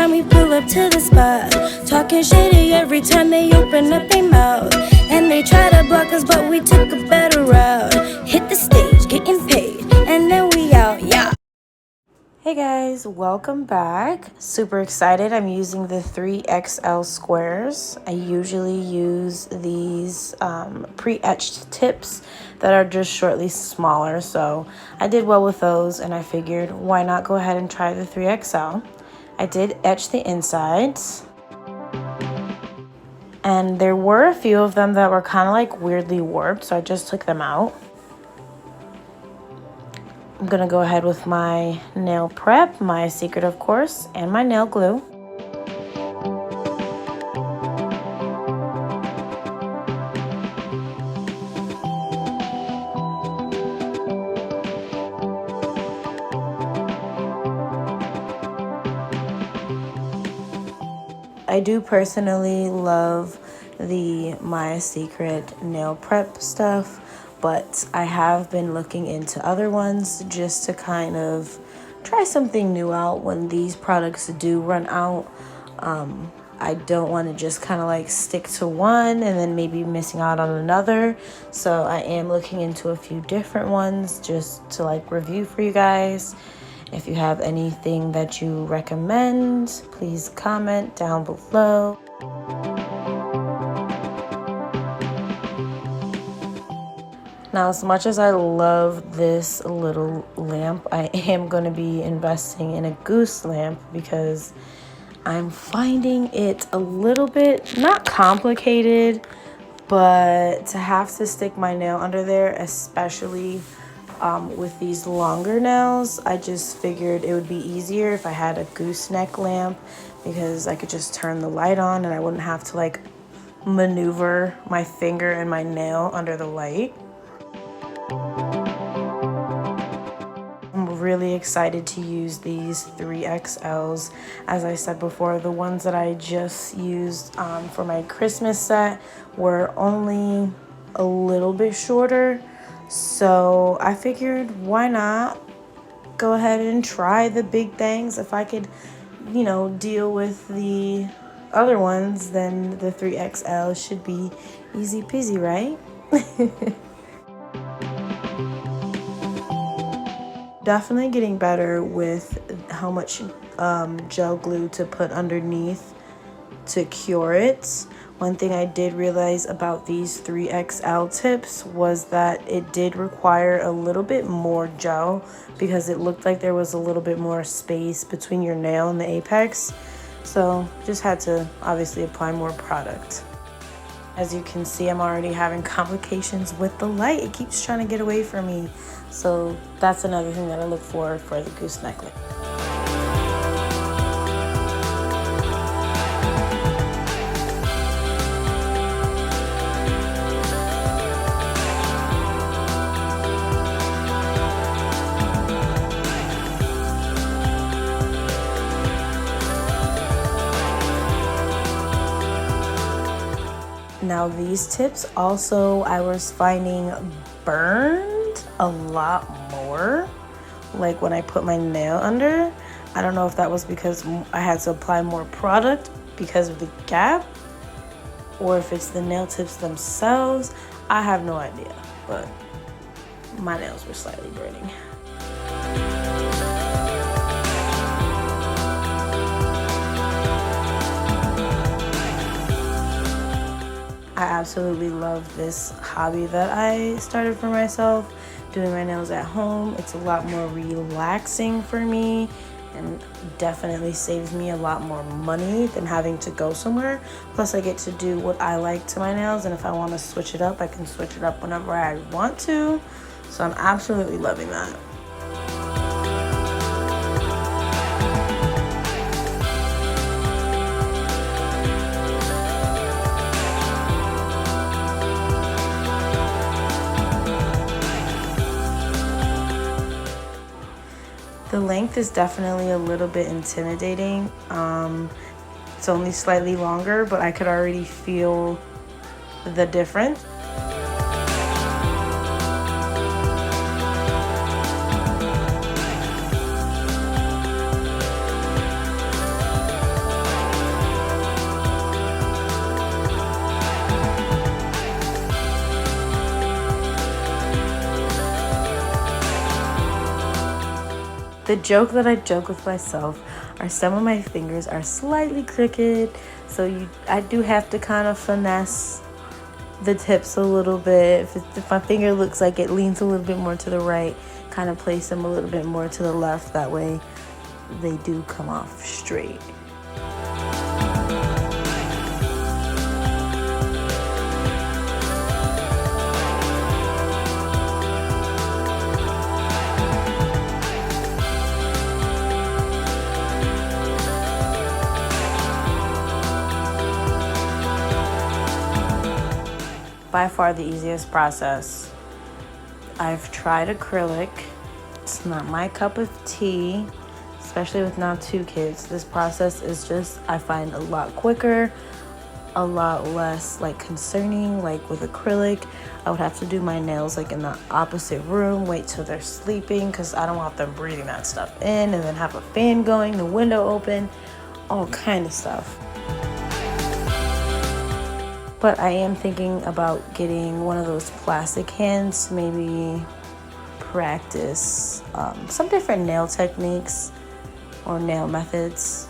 time we pull up to the spot. Talking shady every time they open up their mouth. And they try to block us, but we took a better route. Hit the stage, getting paid, and then we out, yeah. Hey guys, welcome back. Super excited. I'm using the 3XL squares. I usually use these pre-etched tips that are just shortly smaller, so I did well with those, and I figured why not go ahead and try the 3XL. I did etch the insides, and there were a few of them that were kind of like weirdly warped, so I just took them out. I'm gonna go ahead with my nail prep, my secret of course, and my nail glue. I do personally love the My Secret nail prep stuff, but I have been looking into other ones just to kind of try something new out when these products do run out. I don't want to just kind of like stick to one and then maybe missing out on another. So I am looking into a few different ones just to like review for you guys. If you have anything that you recommend, please comment down below. Now, as much as I love this little lamp, I am going to be investing in a goose lamp because I'm finding it a little bit, not complicated, but to have to stick my nail under there, especially with these longer nails, I just figured it would be easier if I had a gooseneck lamp because I could just turn the light on and I wouldn't have to like maneuver my finger and my nail under the light. I'm really excited to use these 3XLs. As I said before, the ones that I just used for my Christmas set were only a little bit shorter. So I figured why not go ahead and try the big things. If I could, you know, deal with the other ones, then the 3XL should be easy peasy, right? Definitely getting better with how much gel glue to put underneath to cure it. One thing I did realize about these 3XL tips was that it did require a little bit more gel because it looked like there was a little bit more space between your nail and the apex. So just had to obviously apply more product. As you can see, I'm already having complications with the light. It keeps trying to get away from me. So that's another thing that I look for the gooseneck lamp. Now these tips also I was finding burned a lot more, like when I put my nail under. I don't know if that was because I had to apply more product because of the gap, or if it's the nail tips themselves. I have no idea, but my nails were slightly burning. I absolutely love this hobby that I started for myself, doing my nails at home. It's a lot more relaxing for me and definitely saves me a lot more money than having to go somewhere. Plus I get to do what I like to my nails, and if I want to switch it up, I can switch it up whenever I want to. So I'm absolutely loving that. The length is definitely a little bit intimidating. It's only slightly longer, but I could already feel the difference. The joke that I joke with myself are some of my fingers are slightly crooked, so I do have to kind of finesse the tips a little bit. If my finger looks like it leans a little bit more to the right, kind of place them a little bit more to the left. That way they do come off straight. By far the easiest process. I've tried acrylic. It's not my cup of tea, especially with now 2 kids. This process is just, I find, a lot quicker, a lot less like concerning. Like with acrylic, I would have to do my nails like in the opposite room, wait till they're sleeping because I don't want them breathing that stuff in, and then have a fan going, the window open, all kind of stuff. But I am thinking about getting one of those plastic hands to maybe practice some different nail techniques or nail methods.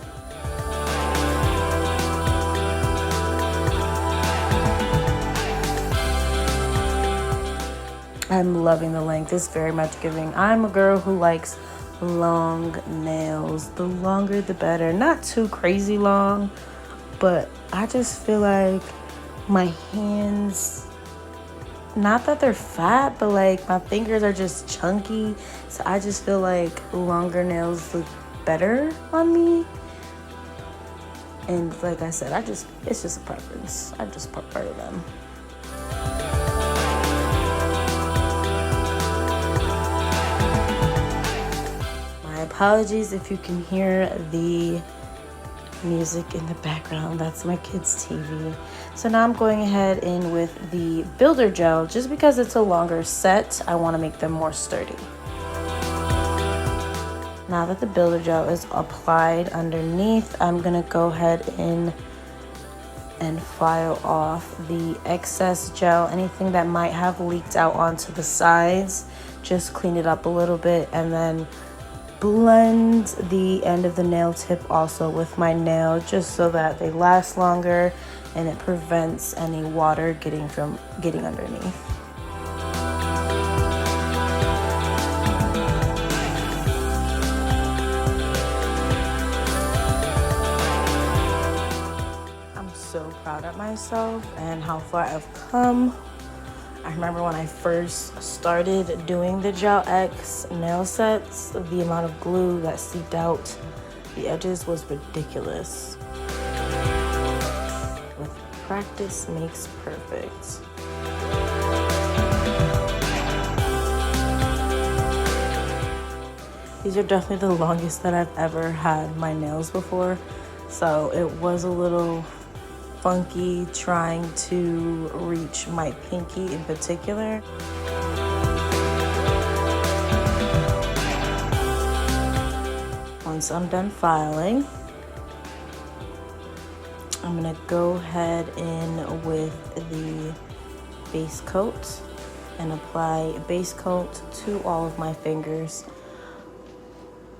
I'm loving the length. It's very much giving. I'm a girl who likes long nails. The longer the better. Not too crazy long, but I just feel like my hands, not that they're fat, but like my fingers are just chunky, so I just feel like longer nails look better on me. And like I said, it's just a preference. I just prefer them. My apologies if you can hear the music in the background. That's my kids' TV. So now I'm going ahead in with the builder gel. Just because it's a longer set, I want to make them more sturdy. Now that the builder gel is applied underneath, I'm gonna go ahead in and file off the excess gel. Anything that might have leaked out onto the sides, just clean it up a little bit, and then blend the end of the nail tip also with my nail, just so that they last longer and it prevents any water getting underneath. I'm so proud of myself and how far I've come. I remember when I first started doing the Gel X nail sets, the amount of glue that seeped out the edges was ridiculous. With practice makes perfect. These are definitely the longest that I've ever had my nails before, so it was a little funky trying to reach my pinky in particular. Once I'm done filing, I'm gonna go ahead in with the base coat and apply a base coat to all of my fingers.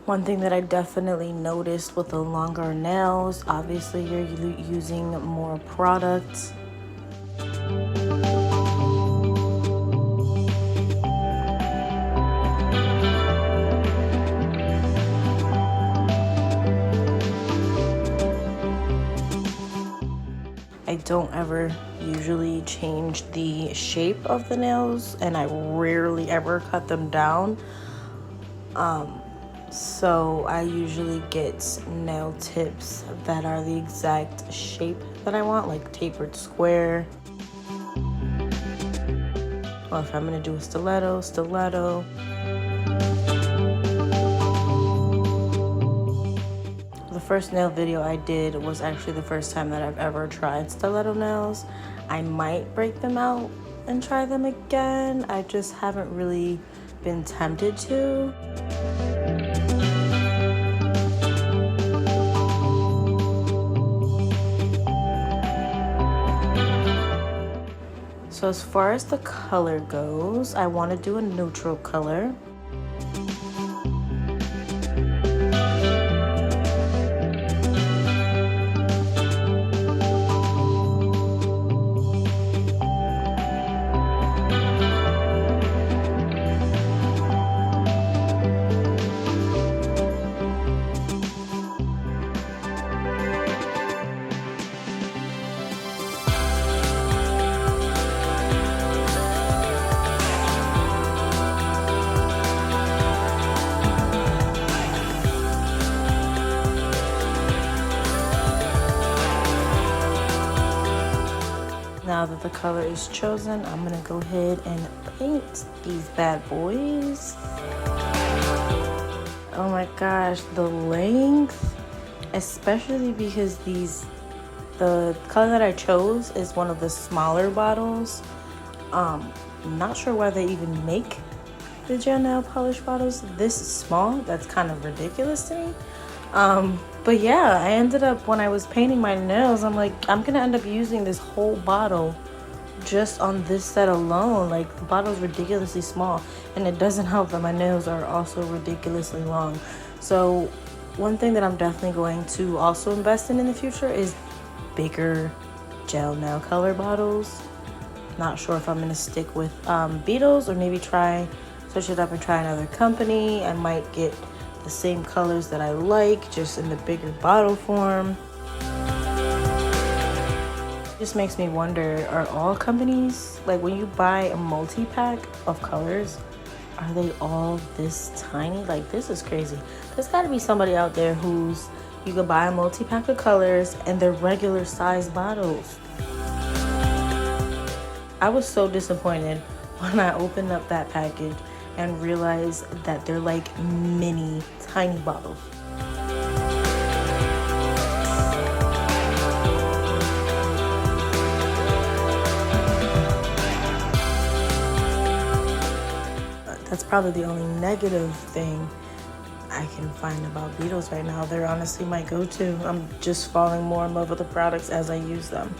One thing that I definitely noticed with the longer nails, obviously you're using more product. I don't ever usually change the shape of the nails, and I rarely ever cut them down. So I usually get nail tips that are the exact shape that I want, like tapered square. Or if I'm gonna do a stiletto. The first nail video I did was actually the first time that I've ever tried stiletto nails. I might break them out and try them again. I just haven't really been tempted to. So as far as the color goes, I want to do a neutral color. now that the color is chosen, I'm gonna go ahead and paint these bad boys. Oh my gosh, the length, especially because the color that I chose is one of the smaller bottles. Not sure why they even make the gel nail polish bottles this small. That's kind of ridiculous to me. But yeah, I ended up, when I was painting my nails, I'm like, I'm gonna end up using this whole bottle just on this set alone. Like, the bottle's ridiculously small, and it doesn't help that my nails are also ridiculously long. So one thing that I'm definitely going to also invest in the future is bigger gel nail color bottles. Not sure if I'm gonna stick with Beetles, or maybe switch it up and try another company. I might get the same colors that I like, just in the bigger bottle form. It just makes me wonder, are all companies, like when you buy a multi-pack of colors, are they all this tiny? Like, this is crazy. There's got to be somebody out there you could buy a multi-pack of colors and they're regular size bottles. I was so disappointed when I opened up that package and realized that they're like mini tiny bottles. That's probably the only negative thing I can find about Beetles right now. They're honestly my go-to. I'm just falling more in love with the products as I use them.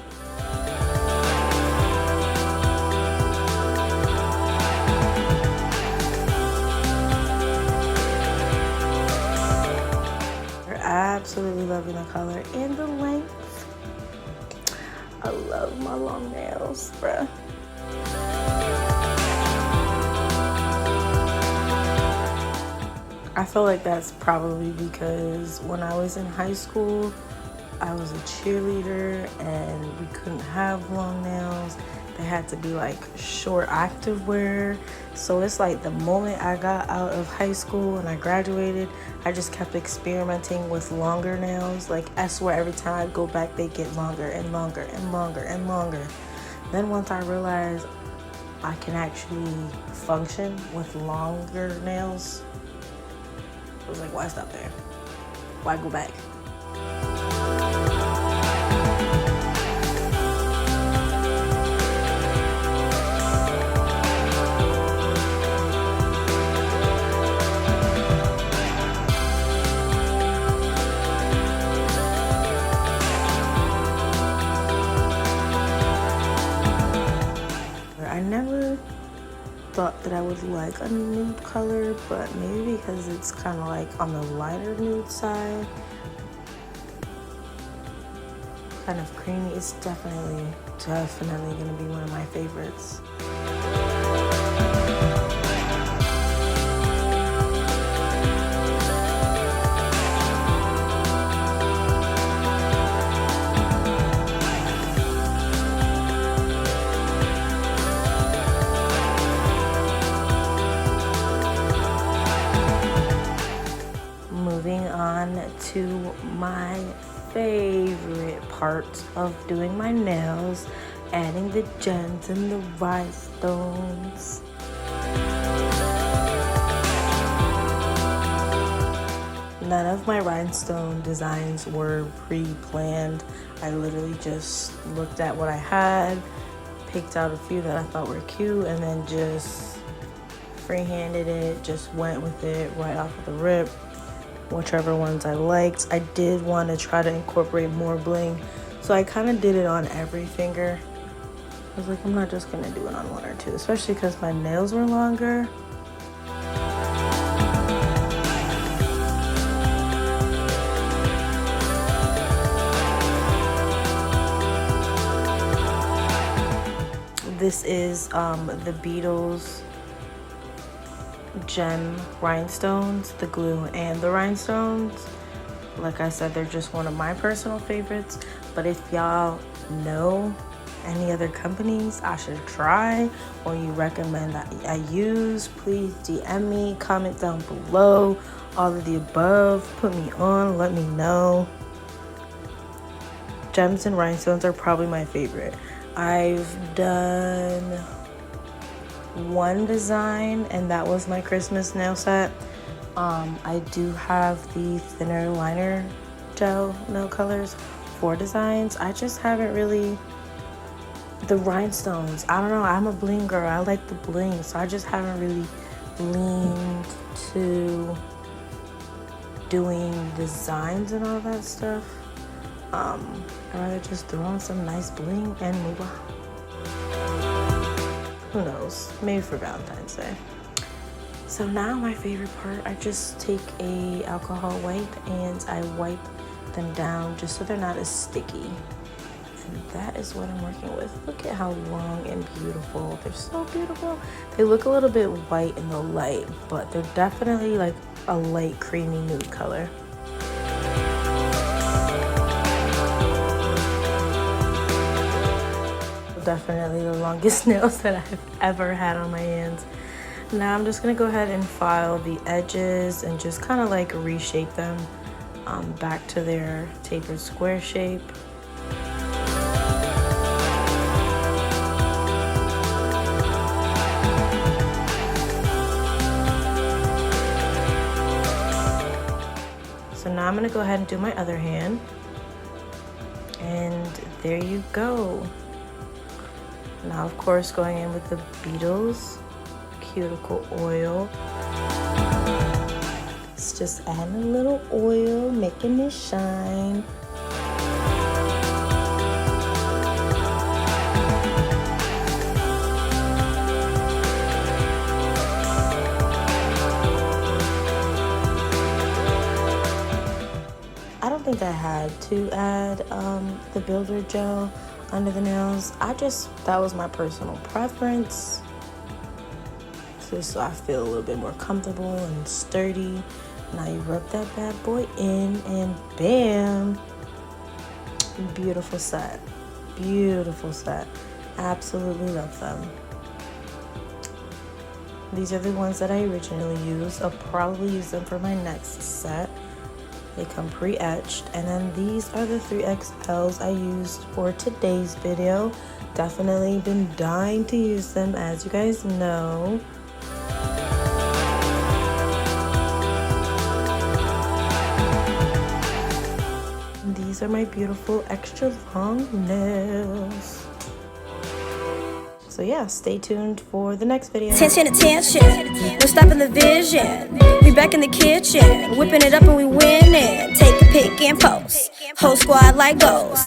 Absolutely loving the color and the length. I love my long nails, bruh. I feel like that's probably because when I was in high school, I was a cheerleader and we couldn't have long nails. They had to be like short activewear. So it's like the moment I got out of high school and I graduated, I just kept experimenting with longer nails. Like, I swear every time I go back, they get longer and longer and longer and longer. Then once I realized I can actually function with longer nails, I was like, why stop there? Why go back? I never thought that I would like a nude color, but maybe because it's kind of like on the lighter nude side, kind of creamy. It's definitely gonna be one of my favorites. Moving on to my favorite part of doing my nails, adding the gems and the rhinestones. None of my rhinestone designs were pre-planned. I literally just looked at what I had, picked out a few that I thought were cute, and then just freehanded it, just went with it right off of the rip. Whichever ones I liked. I did want to try to incorporate more bling, so I kind of did it on every finger. I was like, I'm not just gonna do it on one or two, especially because my nails were longer. This is the Beetles gem rhinestones, the glue and the rhinestones. Like I said, they're just one of my personal favorites, but if y'all know any other companies I should try or you recommend that I use, please DM me, comment down below, all of the above, put me on, let me know. Gems and rhinestones are probably my favorite. I've done one design, and that was my Christmas nail set. I do have the thinner liner gel nail colors for designs. I just haven't really, the rhinestones, I don't know, I'm a bling girl, I like the bling, so I just haven't really leaned to doing designs and all that stuff. I'd rather just throw on some nice bling and move on. Who knows, maybe for Valentine's Day. So now my favorite part, I just take a alcohol wipe and I wipe them down just so they're not as sticky. And that is what I'm working with. Look at how long and beautiful. They're so beautiful. They look a little bit white in the light, but they're definitely like a light creamy nude color. Definitely the longest nails that I've ever had on my hands. Now I'm just gonna go ahead and file the edges and just kind of like reshape them back to their tapered square shape. So now I'm gonna go ahead and do my other hand. And there you go. Now, of course, going in with the Beetles cuticle oil. It's just adding a little oil, making it shine. I don't think I had to add the builder gel under the nails. That was my personal preference. Just so I feel a little bit more comfortable and sturdy. Now you rub that bad boy in and bam. Beautiful set. Beautiful set. Absolutely love them. These are the ones that I originally used. I'll probably use them for my next set. They come pre-etched, and then these are the 3XLs I used for today's video. Definitely been dying to use them, as you guys know. And these are my beautiful extra long nails. So yeah, stay tuned for the next video. Attention, attention, we're stopping the vision. We back in the kitchen, whipping it up and we winning. Take a pick and post, whole squad like ghosts.